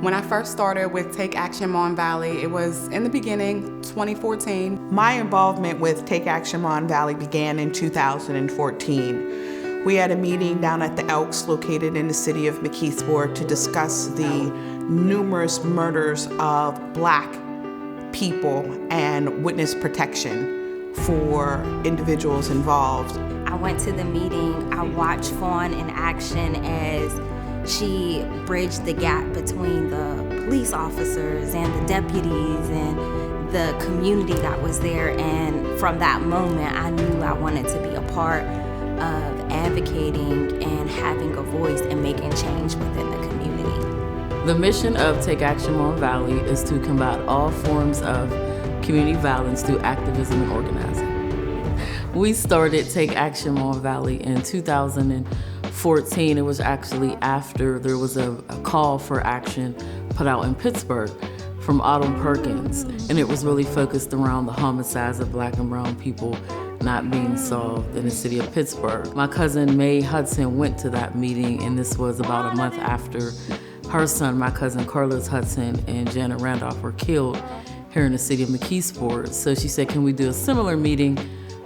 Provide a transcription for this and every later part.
When I first started with Take Action Mon Valley, it was in the beginning, 2014. My involvement with Take Action Mon Valley began in 2014. We had a meeting down at the Elks located in the city of McKeesport to discuss the numerous murders of Black people and witness protection for individuals involved. I went to the meeting. I watched Fawn in action as she bridged the gap between the police officers and the deputies and the community that was there. And from that moment, I knew I wanted to be a part of advocating and having a voice and making change within the community. The mission of Take Action Mon Valley is to combat all forms of community violence through activism and organizing. We started Take Action Mon Valley in 2014. It was actually after there was a call for action put out in Pittsburgh from Autumn Perkins, and it was really focused around the homicides of Black and brown people not being solved in the city of Pittsburgh. My cousin Mae Hudson went to that meeting, and this was about a month after her son, my cousin Carlos Hudson and Janet Randolph, were killed here in the city of McKeesport. So she said, can we do a similar meeting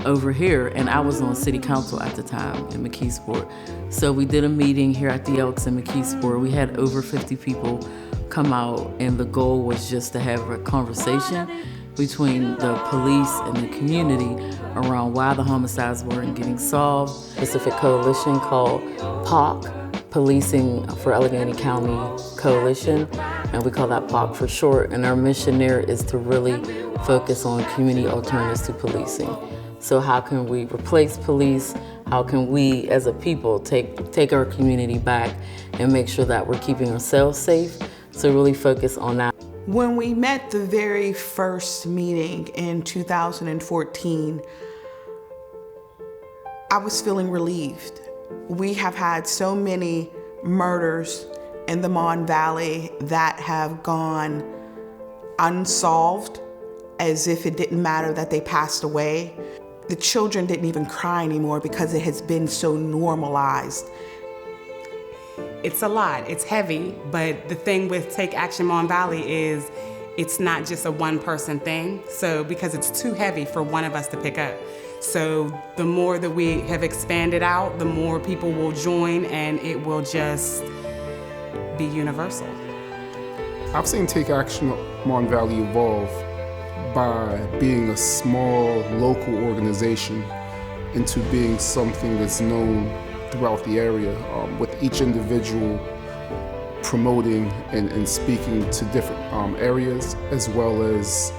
over here? And I was on city council at the time in McKeesport. So we did a meeting here at the Elks in McKeesport. We had over 50 people come out, and the goal was just to have a conversation between the police and the community around why the homicides weren't getting solved. A specific coalition called PAC, Policing for Allegheny County Coalition, and we call that PAC for short. And our mission there is to really focus on community alternatives to policing. So how can we replace police? How can we as a people take our community back and make sure that we're keeping ourselves safe? So really focus on that. When we met the very first meeting in 2014, I was feeling relieved. We have had so many murders in the Mon Valley that have gone unsolved, as if it didn't matter that they passed away. The children didn't even cry anymore because it has been so normalized. It's a lot, it's heavy, but the thing with Take Action Mon Valley is it's not just a one-person thing, so because it's too heavy for one of us to pick up. So the more that we have expanded out, the more people will join, and it will just be universal. I've seen Take Action Mon Valley evolve by being a small local organization into being something that's known throughout the area, with each individual promoting and speaking to different areas, as well as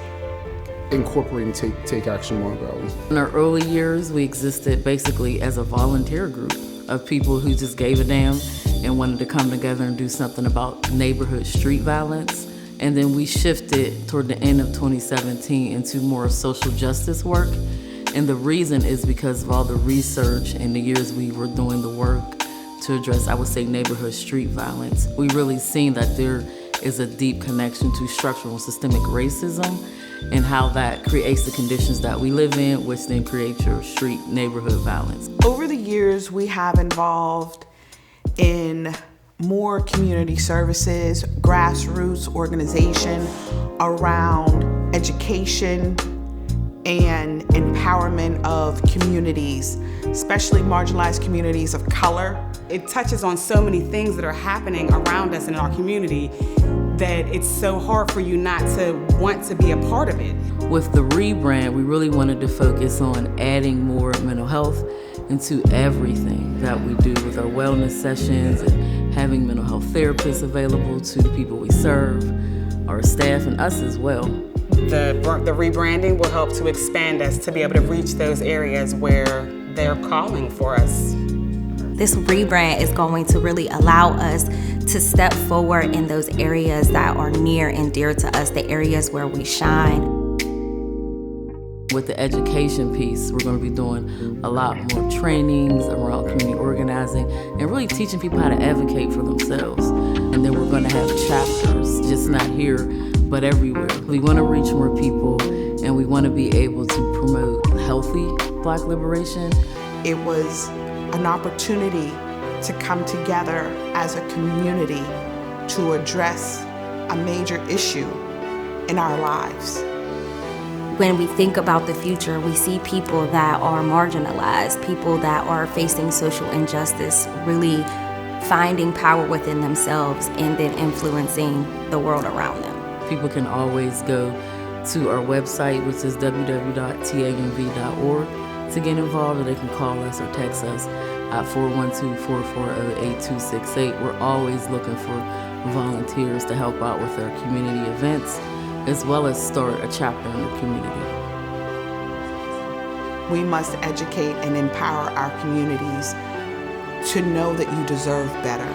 incorporating Take Action Mon Valley. In our early years, we existed basically as a volunteer group of people who just gave a damn and wanted to come together and do something about neighborhood street violence. And then we shifted toward the end of 2017 into more social justice work. And the reason is because of all the research and the years we were doing the work to address, I would say, neighborhood street violence. We really seen that there is a deep connection to structural and systemic racism and how that creates the conditions that we live in, which then creates your street neighborhood violence. Over the years, we have involved in more community services, grassroots organization around education and empowerment of communities, especially marginalized communities of color. It touches on so many things that are happening around us in our community that it's so hard for you not to want to be a part of it. With the rebrand, we really wanted to focus on adding more mental health into everything that we do with our wellness sessions and having mental health therapists available to the people we serve, our staff, and us as well. The rebranding will help to expand us to be able to reach those areas where they're calling for us. This rebrand is going to really allow us to step forward in those areas that are near and dear to us, the areas where we shine. With the education piece, we're going to be doing a lot more trainings around community organizing and really teaching people how to advocate for themselves. And then we're going to have chapters, just not here, but everywhere. We want to reach more people, and we want to be able to promote healthy Black liberation. It was an opportunity to come together as a community to address a major issue in our lives. When we think about the future, we see people that are marginalized, people that are facing social injustice, really finding power within themselves and then influencing the world around them. People can always go to our website, which is www.tamv.org, to get involved, or they can call us or text us at 412-440-8268. We're always looking for volunteers to help out with our community events, as well as start a chapter in the community. We must educate and empower our communities to know that you deserve better.